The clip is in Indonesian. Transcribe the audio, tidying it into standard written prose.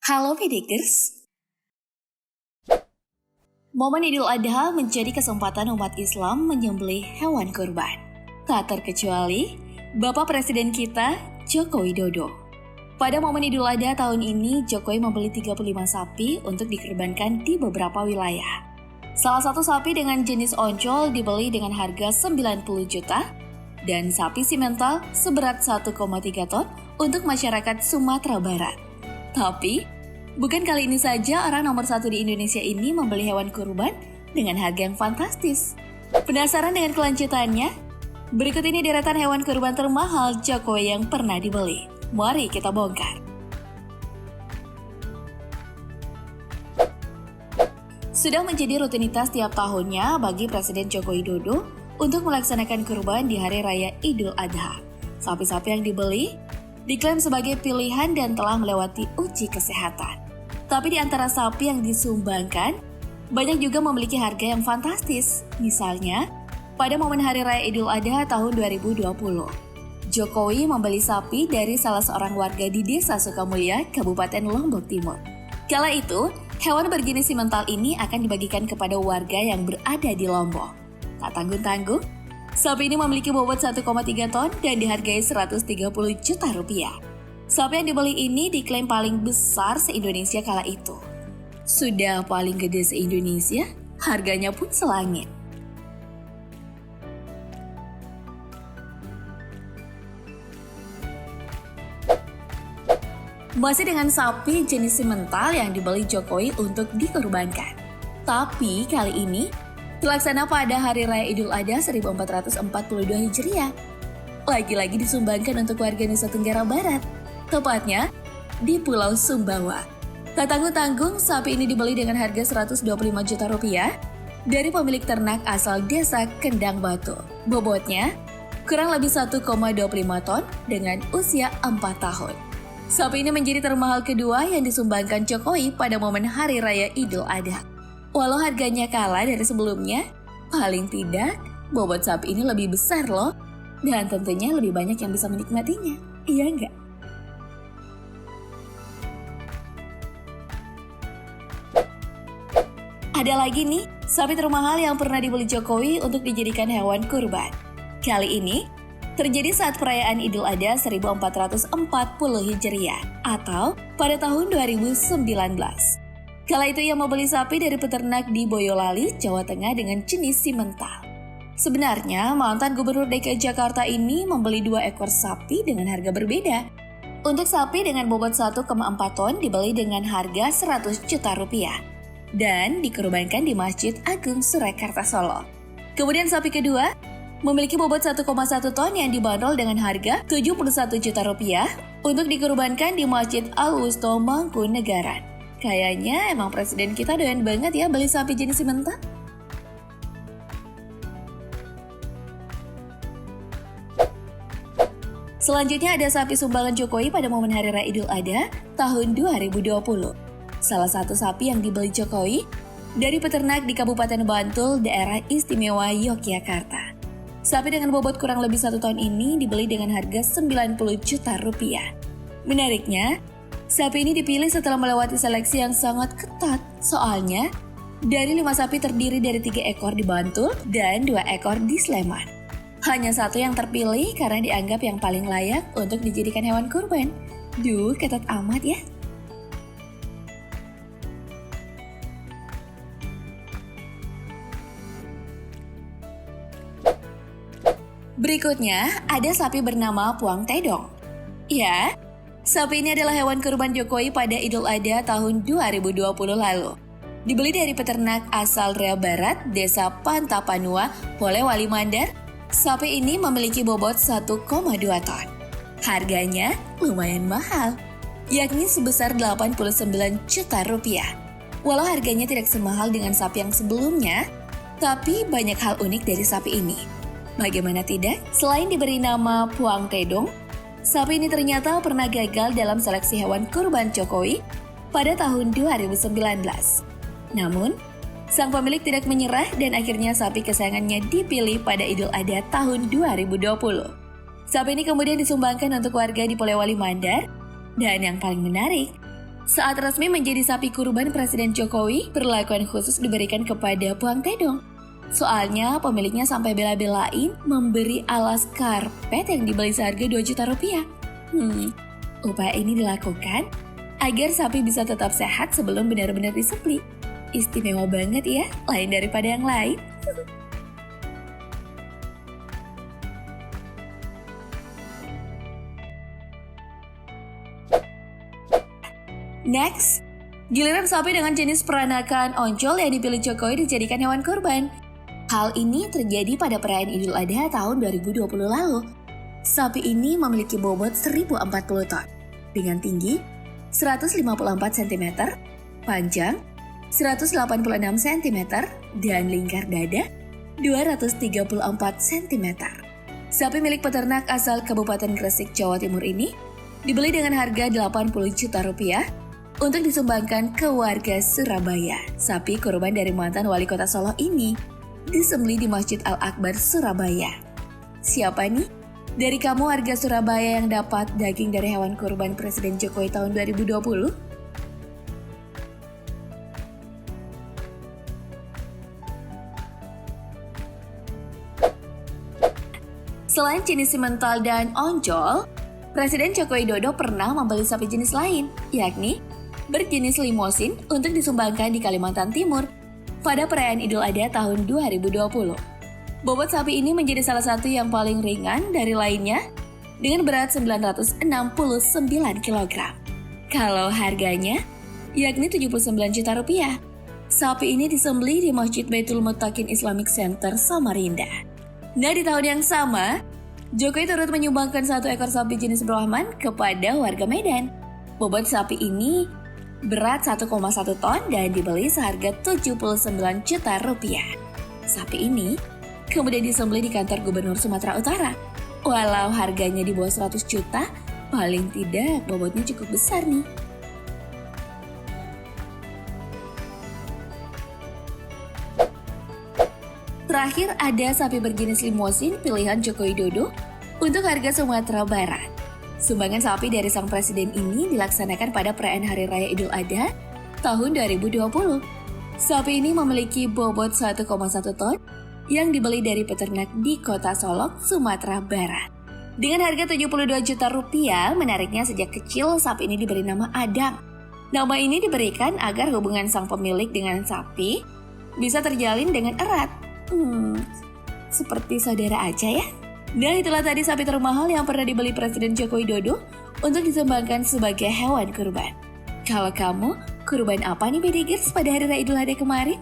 Halo Pedikers, momen Idul Adha menjadi kesempatan umat Islam menyembelih hewan kurban. Tak terkecuali Bapak Presiden kita, Joko Widodo. Pada momen Idul Adha tahun ini, Jokowi membeli 35 sapi untuk dikurbankan di beberapa wilayah. Salah satu sapi dengan jenis oncol dibeli dengan harga 90 juta dan sapi simental seberat 1,3 ton untuk masyarakat Sumatera Barat. Tapi, bukan kali ini saja orang nomor satu di Indonesia ini membeli hewan kurban dengan harga yang fantastis. Penasaran dengan kelanjutannya? Berikut ini deretan hewan kurban termahal Jokowi yang pernah dibeli. Mari kita bongkar. Sudah menjadi rutinitas tiap tahunnya bagi Presiden Joko Widodo untuk melaksanakan kurban di Hari Raya Idul Adha. Sapi-sapi yang dibeli diklaim sebagai pilihan dan telah melewati uji kesehatan. Tapi di antara sapi yang disumbangkan, banyak juga memiliki harga yang fantastis. Misalnya, pada momen Hari Raya Idul Adha tahun 2020, Jokowi membeli sapi dari salah seorang warga di Desa Sukamulya, Kabupaten Lombok Timur. Kala itu, hewan berjenis simental ini akan dibagikan kepada warga yang berada di Lombok. Tak tanggung-tanggung, sapi ini memiliki bobot 1,3 ton dan dihargai 130 juta rupiah. Sapi yang dibeli ini diklaim paling besar se-Indonesia kala itu. Sudah paling gede se-Indonesia, harganya pun selangit. Masih dengan sapi jenis simental yang dibeli Jokowi untuk dikurbankan. Tapi kali ini terlaksana pada Hari Raya Idul Adha 1442 Hijriah. Lagi-lagi disumbangkan untuk warga Nusa Tenggara Barat, tepatnya di Pulau Sumbawa. Tak tanggung-tanggung, sapi ini dibeli dengan harga 125 juta rupiah dari pemilik ternak asal Desa Kendang Batu. Bobotnya kurang lebih 1,25 ton dengan usia 4 tahun. Sapi ini menjadi termahal kedua yang disumbangkan Jokowi pada momen Hari Raya Idul Adha. Walau harganya kalah dari sebelumnya, paling tidak bobot sapi ini lebih besar loh. Dan tentunya lebih banyak yang bisa menikmatinya, iya nggak? Ada lagi nih, sapi termahal yang pernah dibeli Jokowi untuk dijadikan hewan kurban. Kali ini, terjadi saat perayaan Idul Adha 1440 Hijriah atau pada tahun 2019. Kala itu ia membeli sapi dari peternak di Boyolali, Jawa Tengah dengan jenis simental. Sebenarnya, mantan Gubernur DKI Jakarta ini membeli 2 ekor sapi dengan harga berbeda. Untuk sapi dengan bobot 1,4 ton dibeli dengan harga 100 juta rupiah dan dikurbankan di Masjid Agung Surakarta Solo. Kemudian sapi kedua memiliki bobot 1,1 ton yang dibanderol dengan harga 71 juta rupiah untuk dikurbankan di Masjid Al-Wusta Mangkunegaran. Kayaknya emang presiden kita doyan banget ya beli sapi jenis simental. Selanjutnya ada sapi sumbangan Jokowi pada momen Hari Raya Idul Adha tahun 2020. Salah satu sapi yang dibeli Jokowi dari peternak di Kabupaten Bantul, daerah istimewa Yogyakarta. Sapi dengan bobot kurang lebih 1 ton ini dibeli dengan harga 90 juta rupiah. Menariknya, sapi ini dipilih setelah melewati seleksi yang sangat ketat. Soalnya, dari 5 sapi terdiri dari 3 ekor di Bantul dan 2 ekor di Sleman. Hanya 1 yang terpilih karena dianggap yang paling layak untuk dijadikan hewan kurban. Duh, ketat amat ya. Berikutnya, ada sapi bernama Puang Tedong. Ya, sapi ini adalah hewan kurban Jokowi pada Idul Adha tahun 2020 lalu. Dibeli dari peternak asal Rea Barat, Desa Pantapanua, Polewali Mandar. Sapi ini memiliki bobot 1,2 ton. Harganya lumayan mahal, yakni sebesar 89 juta rupiah. Walau harganya tidak semahal dengan sapi yang sebelumnya, tapi banyak hal unik dari sapi ini. Bagaimana tidak? Selain diberi nama Puang Tedong, sapi ini ternyata pernah gagal dalam seleksi hewan kurban Jokowi pada tahun 2019. Namun, sang pemilik tidak menyerah dan akhirnya sapi kesayangannya dipilih pada Idul Adha tahun 2020. Sapi ini kemudian disumbangkan untuk warga di Polewali Mandar. Dan yang paling menarik, Saat resmi menjadi sapi kurban Presiden Jokowi, perlakuan khusus diberikan kepada Puang Tedong. Soalnya pemiliknya sampai bela-belain memberi alas karpet yang dibeli seharga 2 juta rupiah. Upaya ini dilakukan agar sapi bisa tetap sehat sebelum benar-benar disembelih. Istimewa banget ya, lain daripada yang lain. Next, giliran sapi dengan jenis peranakan oncol yang dipilih Jokowi dijadikan hewan kurban. Hal ini terjadi pada perayaan Idul Adha tahun 2020 lalu. Sapi ini memiliki bobot 1040 ton, dengan tinggi 154 cm, panjang 186 cm, dan lingkar dada 234 cm. Sapi milik peternak asal Kabupaten Gresik, Jawa Timur ini dibeli dengan harga 80 juta rupiah untuk disumbangkan ke warga Surabaya. Sapi kurban dari mantan wali kota Solo ini disembelih di Masjid Al-Akbar, Surabaya. Siapa nih dari kamu warga Surabaya yang dapat daging dari hewan kurban Presiden Jokowi tahun 2020? Selain jenis simental dan oncol, Presiden Joko Widodo pernah membeli sapi jenis lain, yakni berjenis limosin untuk disumbangkan di Kalimantan Timur pada perayaan Idul Adha tahun 2020. Bobot sapi ini menjadi salah satu yang paling ringan dari lainnya dengan berat 969 kg. Kalau harganya yakni 79 juta rupiah. Sapi ini disembelih di Masjid Baitul Muttaqin Islamic Center Samarinda. Nah, di tahun yang sama, Jokowi turut menyumbangkan 1 ekor sapi jenis Brahman kepada warga Medan. Bobot sapi ini berat 1,1 ton dan dibeli seharga 79 juta rupiah. Sapi ini kemudian disembelih di kantor Gubernur Sumatera Utara. Walau harganya di bawah 100 juta, paling tidak bobotnya cukup besar nih. Terakhir ada sapi berjenis limosin pilihan Joko Widodo untuk harga Sumatera Barat. Sumbangan sapi dari sang presiden ini dilaksanakan pada perayaan Hari Raya Idul Adha tahun 2020. Sapi ini memiliki bobot 1,1 ton yang dibeli dari peternak di Kota Solok, Sumatera Barat. Dengan harga 72 juta rupiah, menariknya sejak kecil sapi ini diberi nama Adang. Nama ini diberikan agar hubungan sang pemilik dengan sapi bisa terjalin dengan erat. Seperti saudara aja ya. Nah, itulah tadi sapi termahal yang pernah dibeli Presiden Joko Widodo untuk disumbangkan sebagai hewan kurban. Kalau kamu, kurban apa nih Bedigers pada Hari Raya Idul Adha kemarin?